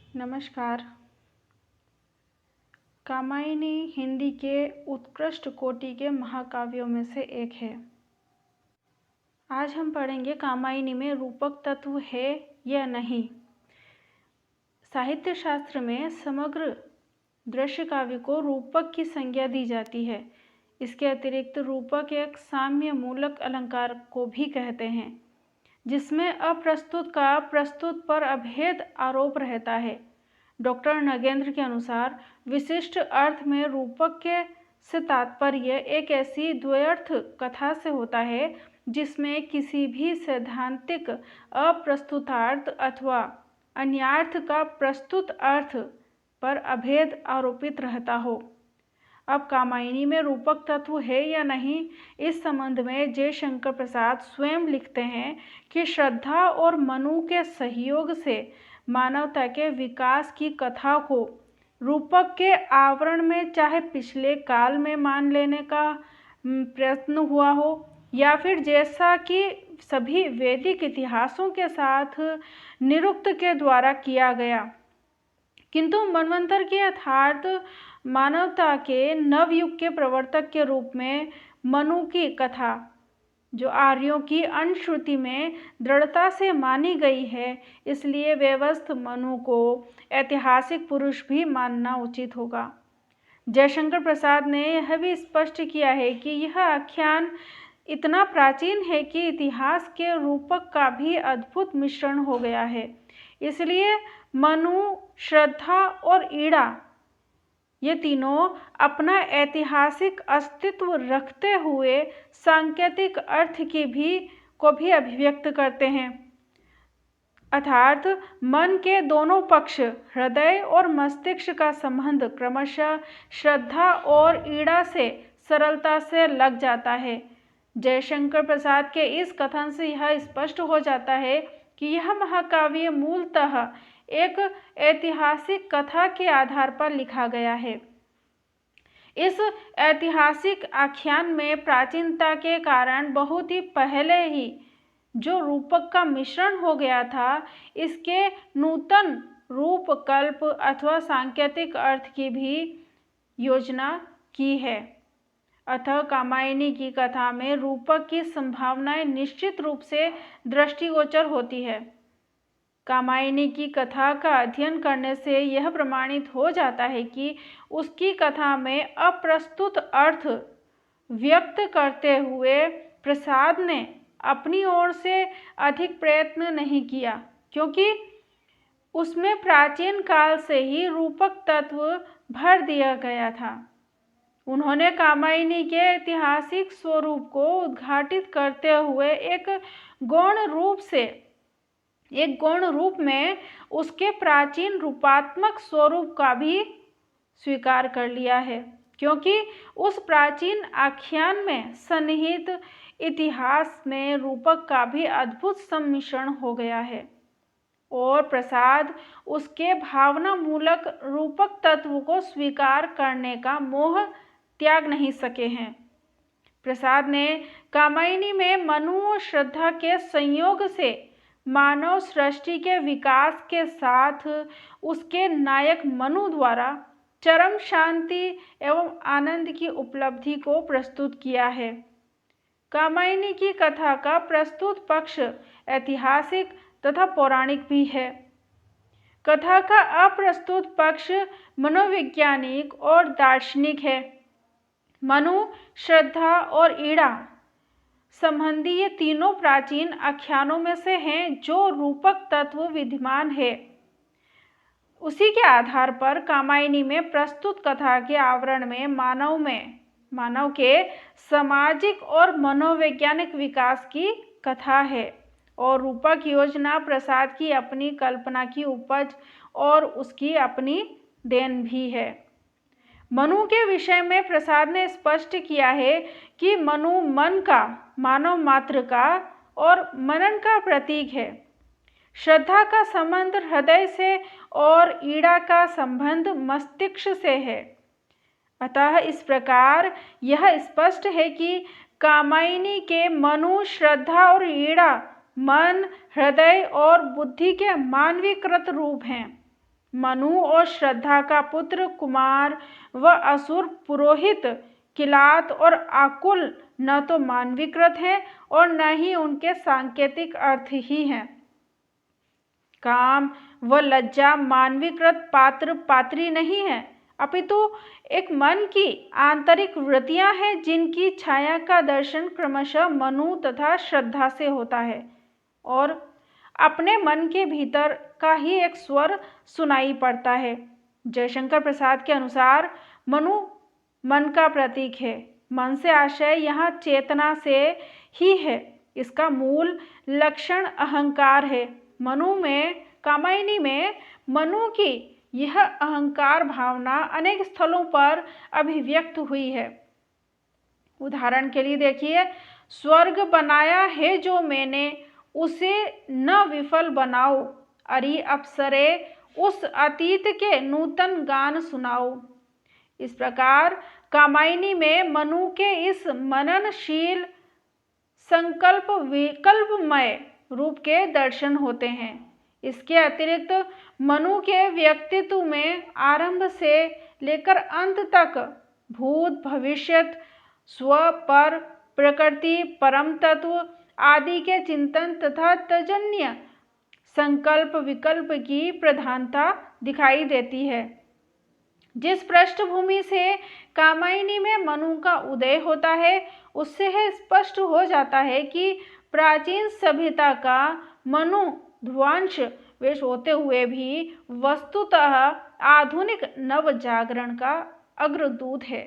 नमस्कार। कामायनी हिंदी के उत्कृष्ट कोटि के महाकाव्यों में से एक है। आज हम पढ़ेंगे कामायनी में रूपक तत्व है या नहीं। साहित्य शास्त्र में समग्र दृश्य काव्य को रूपक की संज्ञा दी जाती है। इसके अतिरिक्त रूपक एक साम्य मूलक अलंकार को भी कहते हैं, जिसमें अप्रस्तुत का प्रस्तुत पर अभेद आरोप रहता है। डॉक्टर नगेंद्र के अनुसार विशिष्ट अर्थ में रूपक के से तात्पर्य एक ऐसी द्वयर्थ कथा से होता है जिसमें किसी भी सैद्धांतिक अप्रस्तुतार्थ अथवा अन्यार्थ का प्रस्तुत अर्थ पर अभेद आरोपित रहता हो। अब कामायनी में रूपक तत्व है या नहीं, इस संबंध में जयशंकर प्रसाद स्वयं लिखते हैं कि श्रद्धा और मनु के सहयोग से मानवता के विकास की कथा को रूपक के आवरण में चाहे पिछले काल में मान लेने का प्रयत्न हुआ हो या फिर जैसा कि सभी वैदिक इतिहासों के साथ निरुक्त के द्वारा किया गया, किंतु मनवंतर के यथार्थ मानवता के नवयुग के प्रवर्तक के रूप में मनु की कथा, जो आर्यों की अनुश्रुति में दृढ़ता से मानी गई है, इसलिए व्यवस्थ मनु को ऐतिहासिक पुरुष भी मानना उचित होगा। जयशंकर प्रसाद ने यह भी स्पष्ट किया है कि यह आख्यान इतना प्राचीन है कि इतिहास के रूपक का भी अद्भुत मिश्रण हो गया है। इसलिए मनु, श्रद्धा और ईड़ा, ये तीनों अपना ऐतिहासिक अस्तित्व रखते हुए सांकेतिक अर्थ को भी अभिव्यक्त करते हैं। अर्थात मन के दोनों पक्ष, हृदय और मस्तिष्क का संबंध क्रमशः श्रद्धा और ईड़ा से सरलता से लग जाता है। जयशंकर प्रसाद के इस कथन से यह स्पष्ट हो जाता है कि यह महाकाव्य मूलतः एक ऐतिहासिक कथा के आधार पर लिखा गया है। इस ऐतिहासिक आख्यान में प्राचीनता के कारण बहुत ही पहले ही जो रूपक का मिश्रण हो गया था, इसके नूतन रूप, कल्प अथवा सांकेतिक अर्थ की भी योजना की है। अतः कामायनी की कथा में रूपक की संभावनाएं निश्चित रूप से दृष्टिगोचर होती है। कामायनी की कथा का अध्ययन करने से यह प्रमाणित हो जाता है कि उसकी कथा में अप्रस्तुत अर्थ व्यक्त करते हुए प्रसाद ने अपनी ओर से अधिक प्रयत्न नहीं किया, क्योंकि उसमें प्राचीन काल से ही रूपक तत्व भर दिया गया था। उन्होंने कामायनी के ऐतिहासिक स्वरूप को उद्घाटित करते हुए एक गौण रूप में उसके प्राचीन रूपात्मक स्वरूप का भी स्वीकार कर लिया है, क्योंकि उस प्राचीन आख्यान में सन्निहित इतिहास में रूपक का भी अद्भुत सम्मिश्रण हो गया है और प्रसाद उसके भावना मूलक रूपक तत्व को स्वीकार करने का मोह त्याग नहीं सके हैं। प्रसाद ने कामायनी में मनु और श्रद्धा के संयोग से मानव सृष्टि के विकास के साथ उसके नायक मनु द्वारा चरम शांति एवं आनंद की उपलब्धि को प्रस्तुत किया है। कामायनी की कथा का प्रस्तुत पक्ष ऐतिहासिक तथा पौराणिक भी है। कथा का अप्रस्तुत पक्ष मनोवैज्ञानिक और दार्शनिक है। मनु, श्रद्धा और ईड़ा संबंधी ये तीनों प्राचीन आख्यानों में से हैं जो रूपक तत्व विद्यमान है। उसी के आधार पर कामायनी में प्रस्तुत कथा के आवरण में मानव के सामाजिक और मनोवैज्ञानिक विकास की कथा है और रूपक योजना प्रसाद की अपनी कल्पना की उपज और उसकी अपनी देन भी है। मनु के विषय में प्रसाद ने स्पष्ट किया है कि मनु मन का, मानव मात्र का और मनन का प्रतीक है। श्रद्धा का संबंध हृदय से और ईड़ा का संबंध मस्तिष्क से है। अतः इस प्रकार यह स्पष्ट है कि कामायनी के मनु, श्रद्धा और ईड़ा मन, हृदय और बुद्धि के मानवीकृत रूप हैं। मनु और श्रद्धा का पुत्र कुमार व असुर पुरोहित किलात और आकुल न तो मानवीकृत हैं और न ही उनके सांकेतिक अर्थ ही हैं। काम व लज्जा मानवीकृत पात्र पात्री नहीं है, अपितु एक मन की आंतरिक वृत्तियां हैं जिनकी छाया का दर्शन क्रमशः मनु तथा श्रद्धा से होता है और अपने मन के भीतर का ही एक स्वर सुनाई पड़ता है। जयशंकर प्रसाद के अनुसार मनु मन का प्रतीक है। मन से आशय यहाँ चेतना से ही है। इसका मूल लक्षण अहंकार है। कामायनी में मनु की यह अहंकार भावना अनेक स्थलों पर अभिव्यक्त हुई है। उदाहरण के लिए देखिए, स्वर्ग बनाया है जो मैंने, उसे न विफल बनाओ, अरि अप्सरे उस अतीत के नूतन गान सुनाओ। इस प्रकार कामायनी में मनु के इस मननशील संकल्प विकल्पमय रूप के दर्शन होते हैं। इसके अतिरिक्त मनु के व्यक्तित्व में आरंभ से लेकर अंत तक भूत भविष्यत स्व पर प्रकृति परम तत्व आदि के चिंतन तथा तजन्य संकल्प विकल्प की प्रधानता दिखाई देती है। जिस पृष्ठभूमि से कामायनी में मनु का उदय होता है, उससे है स्पष्ट हो जाता है कि प्राचीन सभ्यता का मनु ध्वंस वेश होते हुए भी वस्तुतः आधुनिक नव जागरण का अग्रदूत है।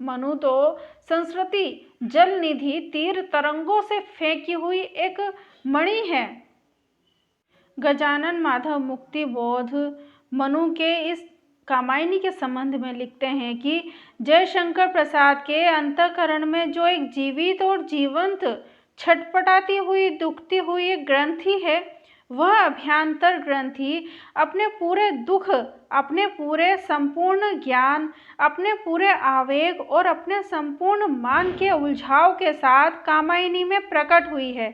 मनु तो संस्कृति जल निधि तीर तरंगों से फेंकी हुई एक मणि है। गजानन माधव मुक्तिबोध मनु के इस कामायनी के संबंध में लिखते हैं कि जयशंकर प्रसाद के अंतःकरण में जो एक जीवित और जीवंत छटपटाती हुई दुखती हुई एक ग्रंथि है, वह अभ्यंतर ग्रंथि अपने पूरे दुख, अपने पूरे संपूर्ण ज्ञान, अपने पूरे आवेग और अपने संपूर्ण मान के उलझाव के साथ कामायनी में प्रकट हुई है।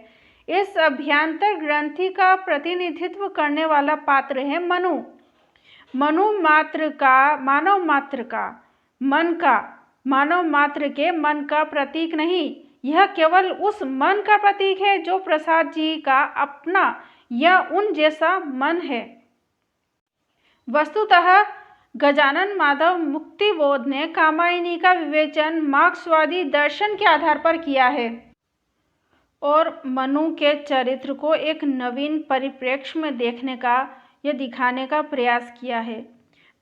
इस अभ्यंतर ग्रंथि का प्रतिनिधित्व करने वाला पात्र है मनु। मनु मात्र का, मानव मात्र के मन का प्रतीक नहीं, यह केवल उस मन का प्रतीक है जो प्रसाद जी का अपना या उन जैसा मन है। वस्तुतः गजानन माधव मुक्तिबोध ने कामायनी का विवेचन मार्क्सवादी दर्शन के आधार पर किया है और मनु के चरित्र को एक नवीन परिप्रेक्ष्य में देखने का या दिखाने का प्रयास किया है।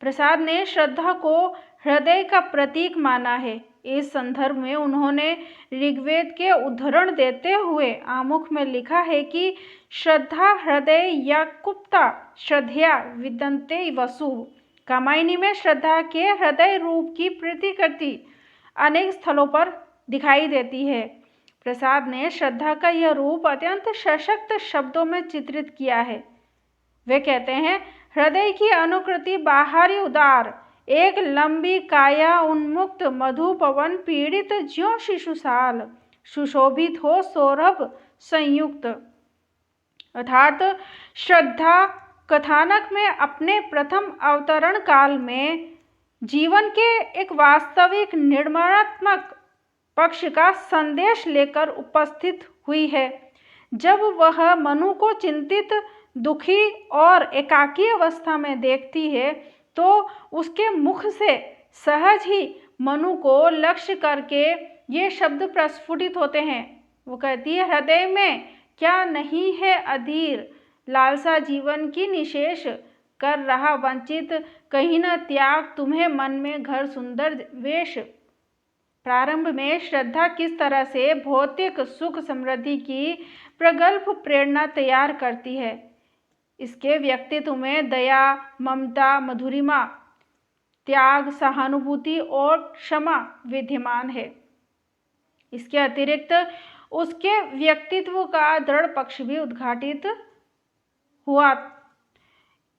प्रसाद ने श्रद्धा को हृदय का प्रतीक माना है। इस संदर्भ में उन्होंने ऋग्वेद के उद्धरण देते हुए आमुख में लिखा है कि श्रद्धा हृदय या कुप्ता श्रद्धया विदन्ते वसु। कामायनी में श्रद्धा के हृदय रूप की प्रतिकृति अनेक स्थलों पर दिखाई देती है। प्रसाद ने श्रद्धा का यह रूप अत्यंत सशक्त शब्दों में चित्रित किया है। वे कहते हैं, हृदय की अनुकृति बाहरी उदार, एक लंबी काया उन्मुक्त मधु पवन पीड़ित ज्यों शिशुसाल, सुशोभित हो सौरभ संयुक्त। अर्थात श्रद्धा कथानक में अपने प्रथम अवतरण काल में जीवन के एक वास्तविक निर्माणात्मक पक्ष का संदेश लेकर उपस्थित हुई है। जब वह मनु को चिंतित, दुखी और एकाकी अवस्था में देखती है तो उसके मुख से सहज ही मनु को लक्ष्य करके ये शब्द प्रस्फुटित होते हैं। वो कहती है, हृदय में क्या नहीं है अधीर, लालसा जीवन की निशेष कर रहा वंचित, कहीं न त्याग तुम्हें मन में घर सुंदर वेश। प्रारंभ में श्रद्धा किस तरह से भौतिक सुख समृद्धि की प्रगल्भ प्रेरणा तैयार करती है, इसके व्यक्तित्व में दया, ममता, मधुरिमा, त्याग, सहानुभूति और क्षमा विद्यमान है। इसके अतिरिक्त उसके व्यक्तित्व का दृढ़ पक्ष भी उद्घाटित हुआ।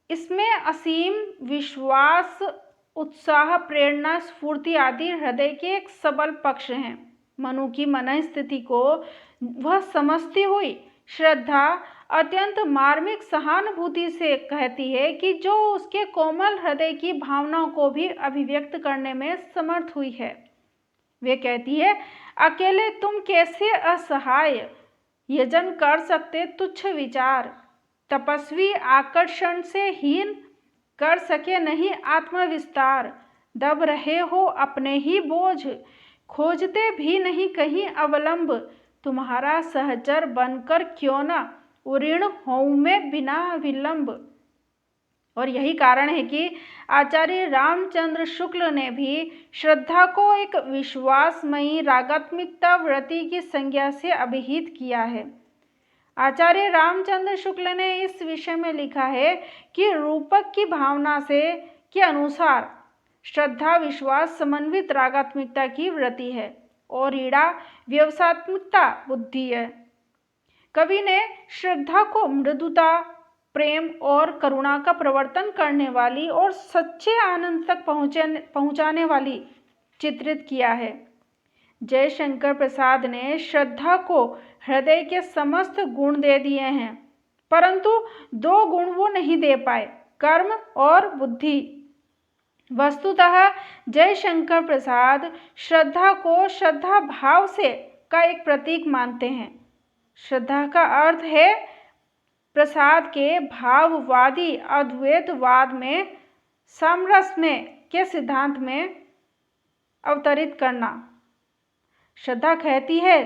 इसमें असीम विश्वास, उत्साह, प्रेरणा, स्फूर्ति आदि हृदय के एक सबल पक्ष हैं। मनु की मनस्थिति को वह समझती हुई श्रद्धा अत्यंत मार्मिक सहानुभूति से कहती है कि जो उसके कोमल हृदय की भावनाओं को भी अभिव्यक्त करने में समर्थ हुई है। वे कहती है, अकेले तुम कैसे असहाय यजन कर सकते तुच्छ विचार, तपस्वी आकर्षण से हीन कर सके नहीं आत्मविस्तार, दब रहे हो अपने ही बोझ, खोजते भी नहीं कहीं अवलंब, तुम्हारा सहचर बनकर क्यों न उऋण होऊं मैं बिना विलंब। और यही कारण है कि आचार्य रामचंद्र शुक्ल ने भी श्रद्धा को एक विश्वासमयी रागात्मिकता वृत्ति की संज्ञा से अभिहित किया है। आचार्य रामचंद्र शुक्ल ने इस विषय में लिखा है कि रूपक की भावना से के अनुसार श्रद्धा विश्वास समन्वित रागात्मिकता की वृत्ति है और ईड़ा व्यवसात्मकता बुद्धि है। कवि ने श्रद्धा को मृदुता, प्रेम और करुणा का प्रवर्तन करने वाली और सच्चे आनंद तक पहुंचाने वाली चित्रित किया है। जयशंकर प्रसाद ने श्रद्धा को हृदय के समस्त गुण दे दिए हैं, परंतु दो गुण वो नहीं दे पाए, कर्म और बुद्धि। वस्तुतः जयशंकर प्रसाद श्रद्धा को श्रद्धा भाव से का एक प्रतीक मानते हैं। श्रद्धा का अर्थ है प्रसाद के भाववादी अद्वैतवाद में सामरस्य के सिद्धांत में अवतरित करना। श्रद्धा कहती है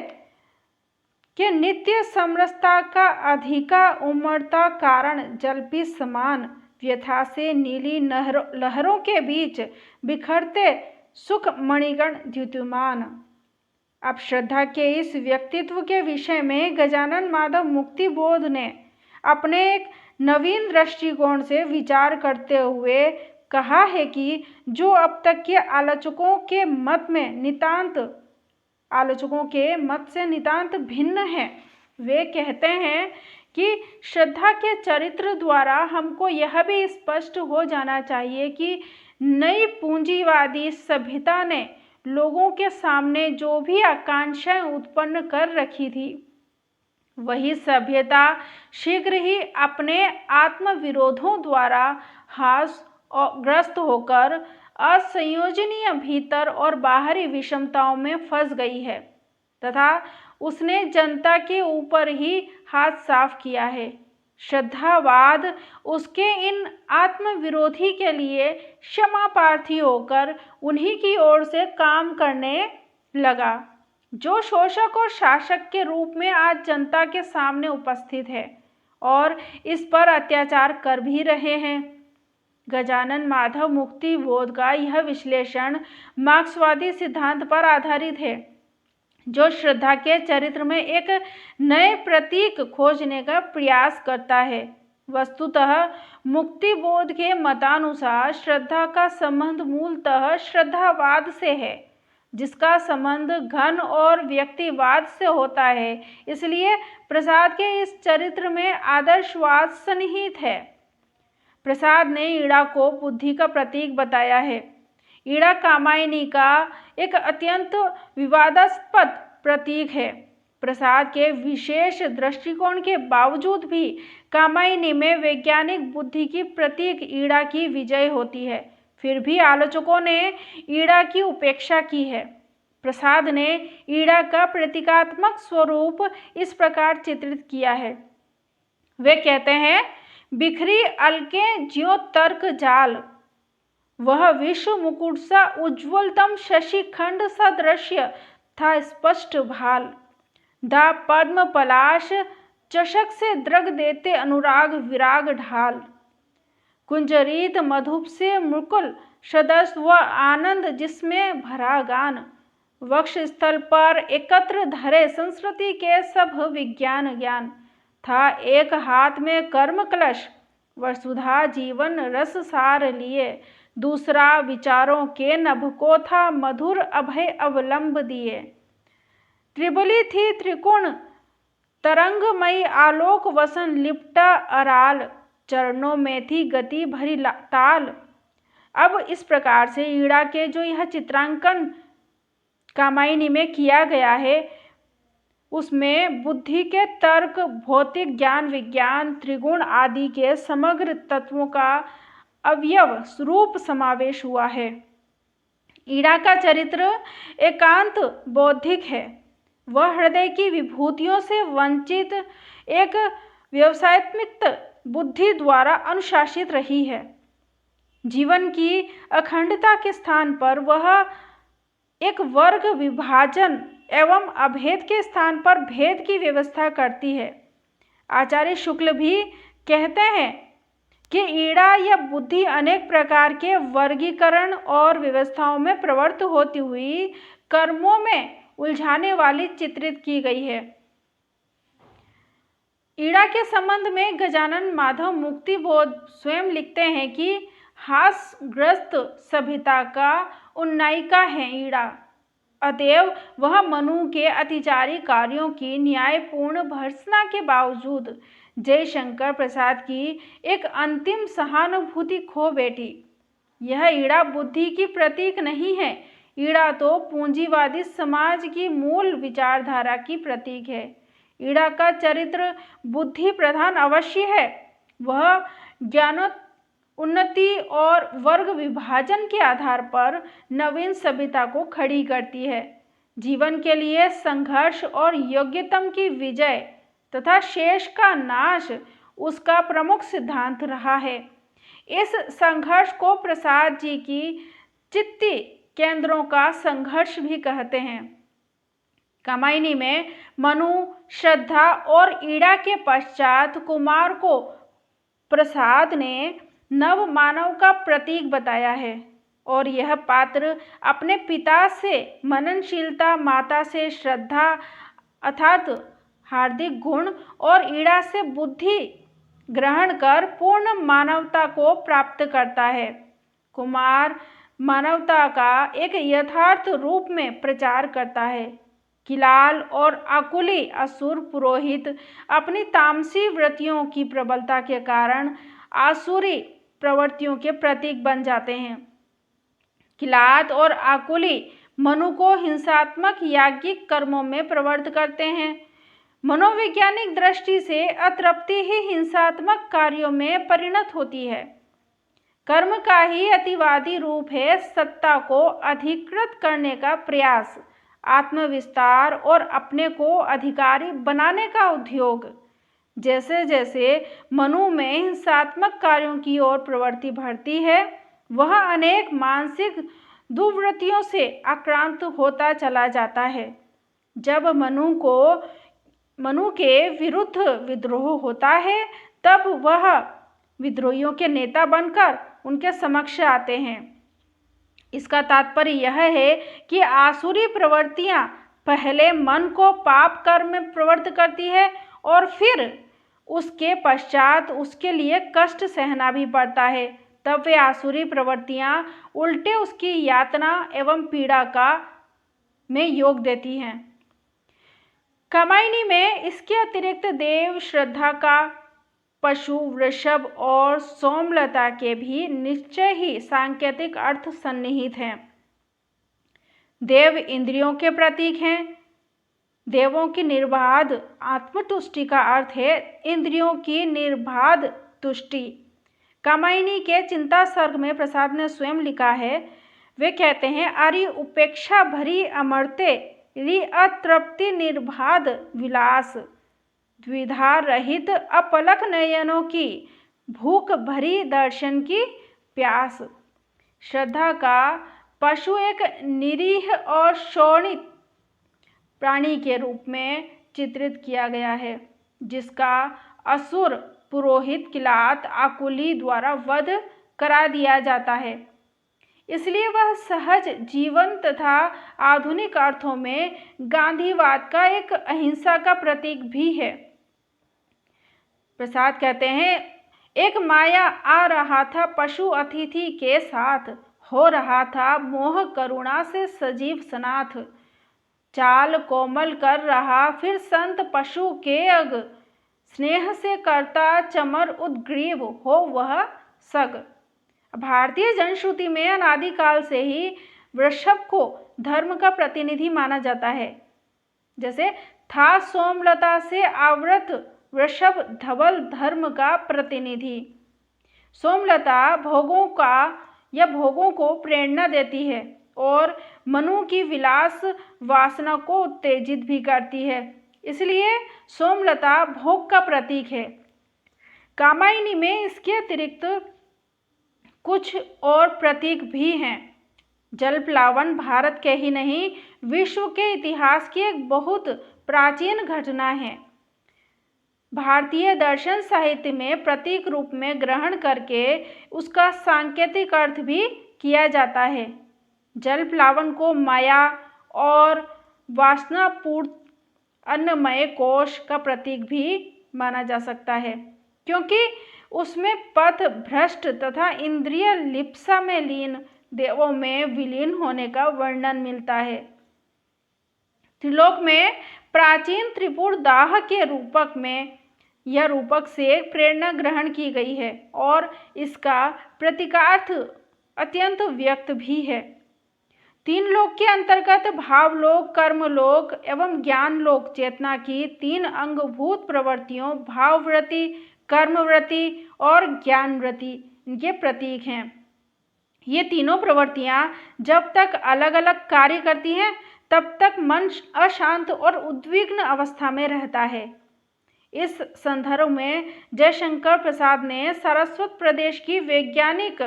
कि नित्य समरसता का अधिका उमड़ता कारण जलपी समान व्यथा से नीली लहरों के बीच बिखरते सुख मणिगण द्युतिमान। अब श्रद्धा के इस व्यक्तित्व के विषय में गजानन माधव मुक्तिबोध ने अपने एक नवीन दृष्टिकोण से विचार करते हुए कहा है कि जो अब तक के आलोचकों के मत से नितांत भिन्न है। वे कहते हैं कि श्रद्धा के चरित्र द्वारा हमको यह भी स्पष्ट हो जाना चाहिए कि नई पूंजीवादी सभ्यता ने लोगों के सामने जो भी आकांक्षाएं उत्पन्न कर रखी थी, वही सभ्यता शीघ्र ही अपने आत्मविरोधों द्वारा हासग्रस्त होकर असंयोजनीय भीतर और बाहरी विषमताओं में फंस गई है तथा उसने जनता के ऊपर ही हाथ साफ किया है। श्रद्धावाद उसके इन आत्मविरोधी के लिए क्षमा प्रार्थी होकर उन्हीं की ओर से काम करने लगा, जो शोषक और शासक के रूप में आज जनता के सामने उपस्थित है और इस पर अत्याचार कर भी रहे हैं। गजानन माधव मुक्तिबोध का यह विश्लेषण मार्क्सवादी सिद्धांत पर आधारित है, जो श्रद्धा के चरित्र में एक नए प्रतीक खोजने का प्रयास करता है। वस्तुतः मुक्तिबोध के मतानुसार श्रद्धा का संबंध मूलतः श्रद्धावाद से है, जिसका संबंध घन और व्यक्तिवाद से होता है। इसलिए प्रसाद के इस चरित्र में आदर्शवाद सन्निहित है। प्रसाद ने ईड़ा को बुद्धि का प्रतीक बताया है। ईड़ा कामायनी का एक अत्यंत विवादास्पद प्रतीक है। प्रसाद के विशेष दृष्टिकोण के बावजूद भी कामायनी में वैज्ञानिक बुद्धि की प्रतीक ईड़ा की विजय होती है। फिर भी आलोचकों ने ईड़ा की उपेक्षा की है। प्रसाद ने ईड़ा का प्रतीकात्मक स्वरूप इस प्रकार चित्रित किया है। वे कहते हैं, बिखरी अलकें ज्यों तर्क जाल, वह विश्व मुकुट सा उज्ज्वलतम शशिखंड सदृश्य था स्पष्ट भाल, दा पद्म पलाश चषक से द्रग देते अनुराग विराग ढाल, कुंजरीत मधुप से मुकुल सदस्य व आनंद जिसमें भरा गान, वक्ष स्थल पर एकत्र धरे संस्कृति के सब विज्ञान ज्ञान, था एक हाथ में कर्म कलश वसुधा जीवन रस सार लिए, दूसरा विचारों के नभ को था मधुर अभय अवलंब दिए, त्रिबली थी त्रिकोण तरंगमयी आलोक वसन लिपटा अराल, चरणों में थी गति भरी ताल। अब इस प्रकार से ईड़ा के जो यह चित्रांकन कामायनी में किया गया है, उसमें बुद्धि के तर्क, भौतिक ज्ञान, विज्ञान, त्रिगुण आदि के समग्र तत्वों का अवयव रूप समावेश हुआ है। ईड़ा का चरित्र एकांत बौद्धिक है। वह हृदय की विभूतियों से वंचित एक व्यवसायत्मिक बुद्धि द्वारा अनुशासित रही है। जीवन की अखंडता के स्थान पर वह एक वर्ग विभाजन एवं अभेद के स्थान पर भेद की व्यवस्था करती है। आचार्य शुक्ल भी कहते हैं कि ईड़ा या बुद्धि अनेक प्रकार के वर्गीकरण और व्यवस्थाओं में प्रवृत्त होती हुई कर्मों में उलझाने वाली चित्रित की गई है। ईड़ा के संबंध में गजानन माधव मुक्तिबोध स्वयं लिखते हैं कि हास्यग्रस्त सभ्यता का उन्नायिका है ईड़ा, अतएव वह मनु के अतिचारी कार्यों की न्यायपूर्ण भर्त्सना के बावजूद जयशंकर प्रसाद की एक अंतिम सहानुभूति खो बैठी। यह ईड़ा बुद्धि की प्रतीक नहीं है। ईड़ा तो पूंजीवादी समाज की मूल विचारधारा की प्रतीक है। ईड़ा का चरित्र बुद्धि प्रधान अवश्य है। वह ज्ञानोन्नति और वर्ग विभाजन के आधार पर नवीन सभ्यता को खड़ी करती है। जीवन के लिए संघर्ष और योग्यतम की विजय तथा शेष का नाश उसका प्रमुख सिद्धांत रहा है। इस संघर्ष को प्रसाद जी की चित्ती केंद्रों का संघर्ष भी कहते हैं। कामायनी में मनु, श्रद्धा और ईड़ा के पश्चात कुमार को प्रसाद ने नव मानव का प्रतीक बताया है और यह पात्र अपने पिता से मननशीलता, माता से श्रद्धा अर्थात हार्दिक गुण और ईड़ा से बुद्धि ग्रहण कर पूर्ण मानवता को प्राप्त करता है। कुमार मानवता का एक यथार्थ रूप में प्रचार करता है। किलाल और आकुली असुर पुरोहित अपनी तामसी वृत्तियों की प्रबलता के कारण आसुरी प्रवृत्तियों के प्रतीक बन जाते हैं। किलात और आकुली मनु को हिंसात्मक याज्ञिक कर्मों में प्रवृत्त करते हैं। मनोवैज्ञानिक दृष्टि से अतृप्ति ही हिंसात्मक कार्यों में परिणत होती है। कर्म का ही अतिवादी रूप है सत्ता को अधिकृत करने का प्रयास, आत्मविस्तार और अपने को अधिकारी बनाने का उद्योग। जैसे जैसे मनु में हिंसात्मक कार्यों की ओर प्रवृत्ति बढ़ती है, वह अनेक मानसिक दुर्वृत्तियों से आक्रांत होता चला जाता है। जब मनु के विरुद्ध विद्रोह होता है, तब वह विद्रोहियों के नेता बनकर उनके समक्ष आते हैं। इसका तात्पर्य यह है कि आसुरी प्रवृत्तियां पहले मन को पाप कर्म में प्रवृत्त करती है और फिर उसके पश्चात उसके लिए कष्ट सहना भी पड़ता है। तब वे आसुरी प्रवृत्तियां उल्टे उसकी यातना एवं पीड़ा का में योग देती हैं। कामायनी में इसके अतिरिक्त देव, श्रद्धा का, पशु, वृषभ और सोमलता के भी निश्चय ही सांकेतिक अर्थ सन्निहित हैं। देव इंद्रियों के प्रतीक हैं। देवों की निर्बाध आत्मतुष्टि का अर्थ है इंद्रियों की निर्बाध तुष्टि। कामायनी के चिंता सर्ग में प्रसाद ने स्वयं लिखा है, वे कहते हैं, अरि उपेक्षा भरी अमरते रि अतृप्ति निर्बाध विलास, द्विधा रहित अपलक नयनों की भूख भरी दर्शन की प्यास। श्रद्धा का पशु एक निरीह और शोणित प्राणी के रूप में चित्रित किया गया है, जिसका असुर पुरोहित किलात आकुली द्वारा वध करा दिया जाता है। इसलिए वह सहज जीवन तथा आधुनिक अर्थों में गांधीवाद का एक अहिंसा का प्रतीक भी है। प्रसाद कहते हैं, एक माया आ रहा था पशु अतिथि के साथ, हो रहा था मोह करुणा से सजीव सनाथ, चाल कोमल कर रहा फिर संत पशु के अग, स्नेह से करता चमर उद्ग्रीव हो वह सग। भारतीय जनश्रुति में अनादिकाल से ही वृषभ को धर्म का प्रतिनिधि माना जाता है। जैसे था सोमलता से आवृत वृषभ धवल धर्म का प्रतिनिधि। सोमलता भोगों को प्रेरणा देती है और मनु की विलास वासना को उत्तेजित भी करती है, इसलिए सोमलता भोग का प्रतीक है। कामायनी में इसके अतिरिक्त कुछ और प्रतीक भी हैं। जल प्लावन भारत के ही नहीं, विश्व के इतिहास की एक बहुत प्राचीन घटना है। भारतीय दर्शन साहित्य में प्रतीक रूप में ग्रहण करके उसका सांकेतिक अर्थ भी किया जाता है। जल प्लावन को माया और वासनापूर्ण अन्नमय कोश का प्रतीक भी माना जा सकता है, क्योंकि उसमें पथ भ्रष्ट तथा इंद्रिय लिप्सा में लीन देवों में विलीन होने का वर्णन मिलता है। त्रिलोक में प्राचीन त्रिपुर दाह के रूपक में यह रूपक से प्रेरणा ग्रहण की गई है और इसका प्रतीकार्थ अत्यंत व्यक्त भी है। तीन लोक के अंतर्गत भावलोक, कर्मलोक एवं ज्ञान लोक चेतना की तीन अंगभूत प्रवृत्तियों भाववृत्ति, कर्मवृत्ति और ज्ञानवृत्ति इनके प्रतीक हैं। ये तीनों प्रवृत्तियां जब तक अलग अलग कार्य करती हैं तब तक मन अशांत और उद्विग्न अवस्था में रहता है। इस संदर्भ में जयशंकर प्रसाद ने सारस्वत प्रदेश की वैज्ञानिक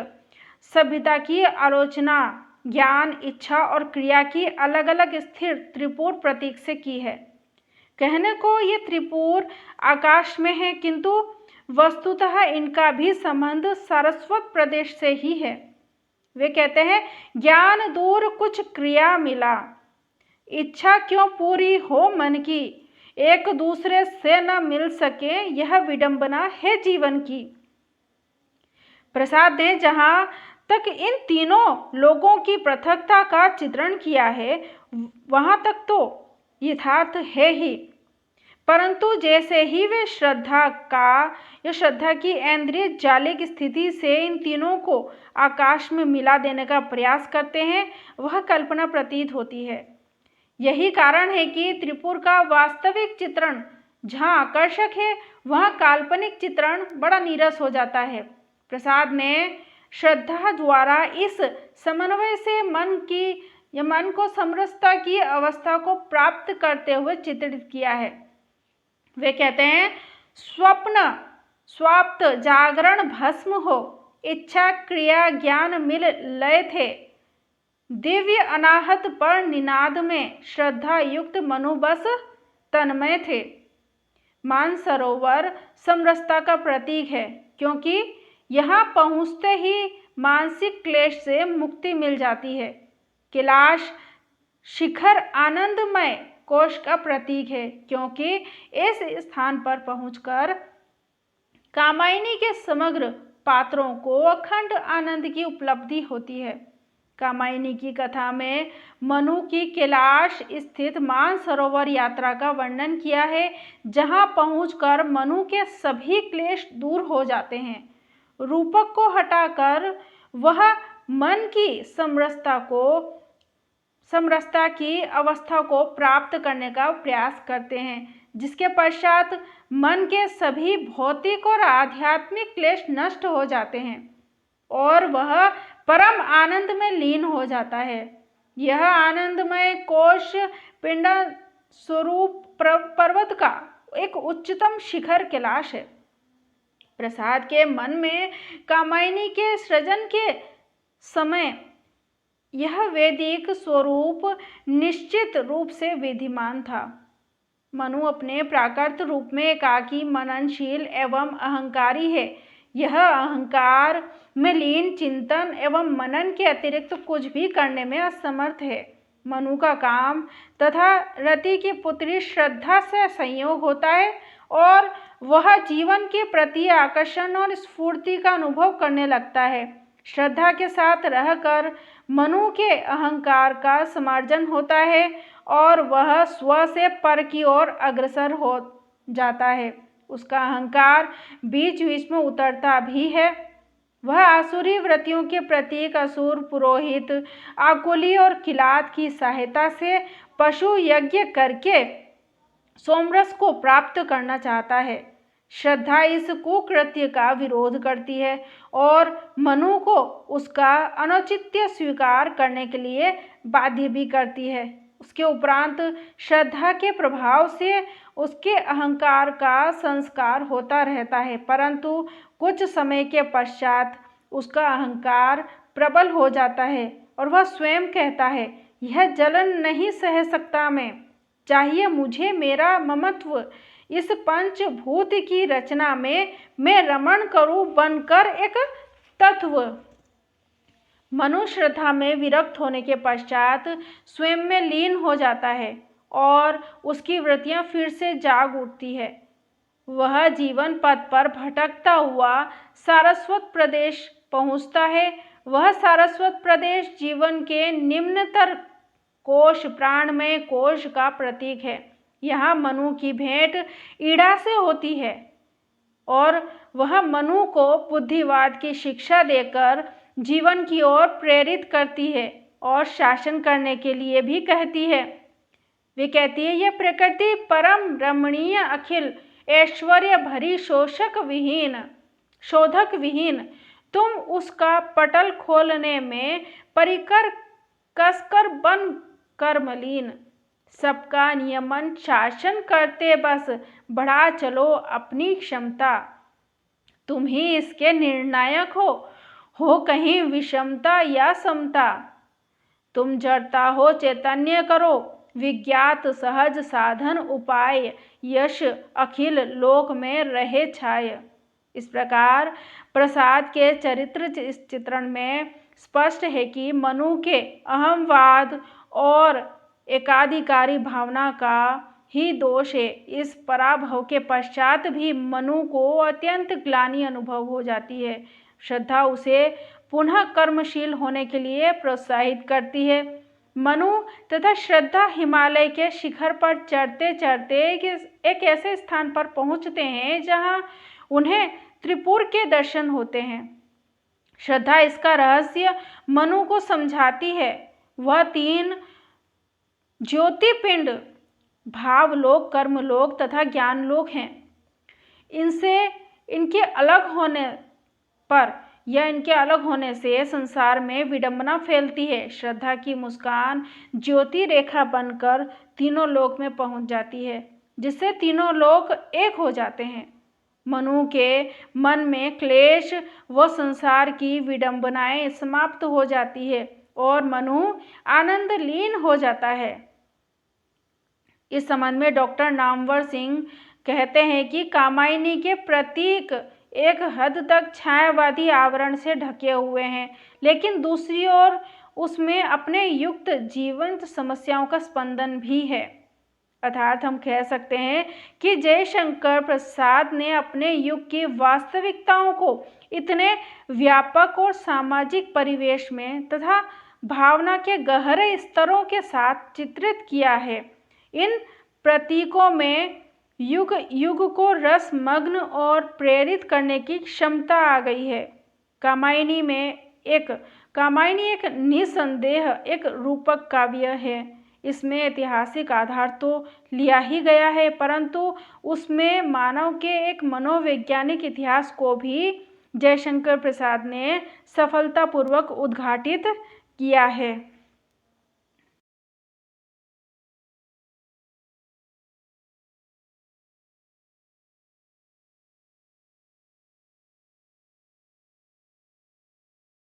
सभ्यता की आलोचना ज्ञान, इच्छा और क्रिया की अलग अलग स्थिर त्रिपुर प्रतीक से की है। कहने को ये त्रिपुर आकाश में है, किंतु वस्तुतः इनका भी संबंध सारस्वत प्रदेश से ही है। वे कहते हैं, ज्ञान दूर कुछ क्रिया मिला, इच्छा क्यों पूरी हो मन की, एक दूसरे से न मिल सके यह विडंबना है जीवन की। प्रसाद ने जहाँ तक इन तीनों लोगों की पृथकता का चित्रण किया है वहाँ तक तो यथार्थ है ही, परंतु जैसे ही वे श्रद्धा की ऐन्द्रिय जालिक स्थिति से इन तीनों को आकाश में मिला देने का प्रयास करते हैं, वह कल्पना प्रतीत होती है। यही कारण है कि त्रिपुर का वास्तविक चित्रण जहाँ आकर्षक है वहाँ काल्पनिक चित्रण बड़ा नीरस हो जाता है। प्रसाद ने श्रद्धा द्वारा इस समन्वय से मन को समरसता की अवस्था को प्राप्त करते हुए चित्रित किया है। वे कहते हैं, स्वप्न स्वाप्त जागरण भस्म हो, इच्छा क्रिया ज्ञान मिल लय थे, दिव्य अनाहत पर निनाद में श्रद्धा युक्त मनुबस तन्मय थे। मानसरोवर समरसता का प्रतीक है, क्योंकि यहाँ पहुँचते ही मानसिक क्लेश से मुक्ति मिल जाती है। कैलाश शिखर आनंदमय कोश का प्रतीक है, क्योंकि इस स्थान पर पहुंचकर कामायनी के समग्र पात्रों को अखंड आनंद की उपलब्धि होती है। कामायनी की कथा में मनु की कैलाश स्थित मानसरोवर यात्रा का वर्णन किया है, जहां पहुंचकर मनु के सभी क्लेश दूर हो जाते हैं। रूपक को हटाकर वह मन की समरसता की अवस्था को प्राप्त करने का प्रयास करते हैं, जिसके पश्चात मन के सभी भौतिक और आध्यात्मिक क्लेश नष्ट हो जाते हैं और वह परम आनंद में लीन हो जाता है। यह आनंदमय कोश पिंड स्वरूप पर्वत का एक उच्चतम शिखर कैलाश है। प्रसाद के मन में कामायनी के सृजन के समय यह वैदिक स्वरूप निश्चित रूप से विद्यमान था। मनु अपने प्राकृत रूप में एकाकी, मननशील एवं अहंकारी है। यह अहंकार में लीन चिंतन एवं मनन के अतिरिक्त कुछ भी करने में असमर्थ है। मनु का काम तथा रति की पुत्री श्रद्धा से संयोग होता है और वह जीवन के प्रति आकर्षण और स्फूर्ति का अनुभव करने लगता है। श्रद्धा के साथ रहकर मनु के अहंकार का समार्जन होता है और वह स्व से पर की ओर अग्रसर हो जाता है। उसका अहंकार बीच बीच में उतरता भी है। वह आसुरी वृत्तियों के प्रतीक असुर पुरोहित आकुली और किलात की सहायता से पशु यज्ञ करके सोमरस को प्राप्त करना चाहता है। श्रद्धा इस कुकृत्य का विरोध करती है और मनु को उसका अनुचित्य स्वीकार करने के लिए बाध्य भी करती है। उसके उपरांत श्रद्धा के प्रभाव से उसके अहंकार का संस्कार होता रहता है, परंतु कुछ समय के पश्चात उसका अहंकार प्रबल हो जाता है और वह स्वयं कहता है, यह जलन नहीं सह सकता मैं, चाहिए मुझे मेरा ममत्व। इस पंचभूत की रचना में मैं रमण करूं बनकर एक तत्व। मनु श्रद्धा में विरक्त होने के पश्चात स्वयं में लीन हो जाता है और उसकी वृत्तियां फिर से जाग उठती है। वह जीवन पथ पर भटकता हुआ सारस्वत प्रदेश पहुंचता है। वह सारस्वत प्रदेश जीवन के निम्नतर कोश प्राणमय कोश का प्रतीक है। यहाँ मनु की भेंट ईड़ा से होती है और वह मनु को बुद्धिवाद की शिक्षा देकर जीवन की ओर प्रेरित करती है और शासन करने के लिए भी कहती है। वे कहती है, यह प्रकृति परम रमणीय अखिल ऐश्वर्य भरी शोधक विहीन, तुम उसका पटल खोलने में परिकर कसकर बन कर मलिन, सबका नियमन शासन करते बस बढ़ा चलो अपनी क्षमता, तुम ही इसके निर्णायक हो कहीं विषमता या समता, तुम जड़ता हो चैतन्य करो विज्ञात सहज साधन उपाय, यश अखिल लोक में रहे छाय। इस प्रकार प्रसाद के चरित्र इस चित्रण में स्पष्ट है कि मनु के अहमवाद और एकाधिकारी भावना का ही दोष है। इस पराभव के पश्चात भी मनु को अत्यंत ग्लानि अनुभव हो जाती है। श्रद्धा उसे पुनः कर्मशील होने के लिए प्रोत्साहित करती है। मनु तथा श्रद्धा हिमालय के शिखर पर चढ़ते चढ़ते एक ऐसे स्थान पर पहुंचते हैं जहां उन्हें त्रिपुर के दर्शन होते हैं। श्रद्धा इसका रहस्य मनु को समझाती है। वह 3 ज्योतिपिंड भावलोक, कर्मलोक तथा ज्ञानलोक हैं। इनके अलग होने से संसार में विडंबना फैलती है। श्रद्धा की मुस्कान ज्योति रेखा बनकर तीनों लोक में पहुंच जाती है, जिससे तीनों लोक एक हो जाते हैं। मनु के मन में क्लेश व संसार की विडंबनाएं समाप्त हो जाती है और मनु आनंद लीन हो जाता है। इस संबंध में डॉक्टर नामवर सिंह कहते हैं कि कामायनी के प्रतीक एक हद तक छायावादी आवरण से ढके हुए हैं, लेकिन दूसरी ओर उसमें अपने युक्त जीवंत समस्याओं का स्पंदन भी है। अर्थात हम कह सकते हैं कि जयशंकर प्रसाद ने अपने युग की वास्तविकताओं को इतने व्यापक और सामाजिक परिवेश में तथा भावना के गहरे स्तरों के साथ चित्रित किया है। इन प्रतीकों में युग युग को रसमग्न और प्रेरित करने की क्षमता आ गई है। कामायनी एक निसंदेह एक रूपक काव्य है। इसमें ऐतिहासिक आधार तो लिया ही गया है, परंतु उसमें मानव के एक मनोवैज्ञानिक इतिहास को भी जयशंकर प्रसाद ने सफलतापूर्वक उद्घाटित किया है।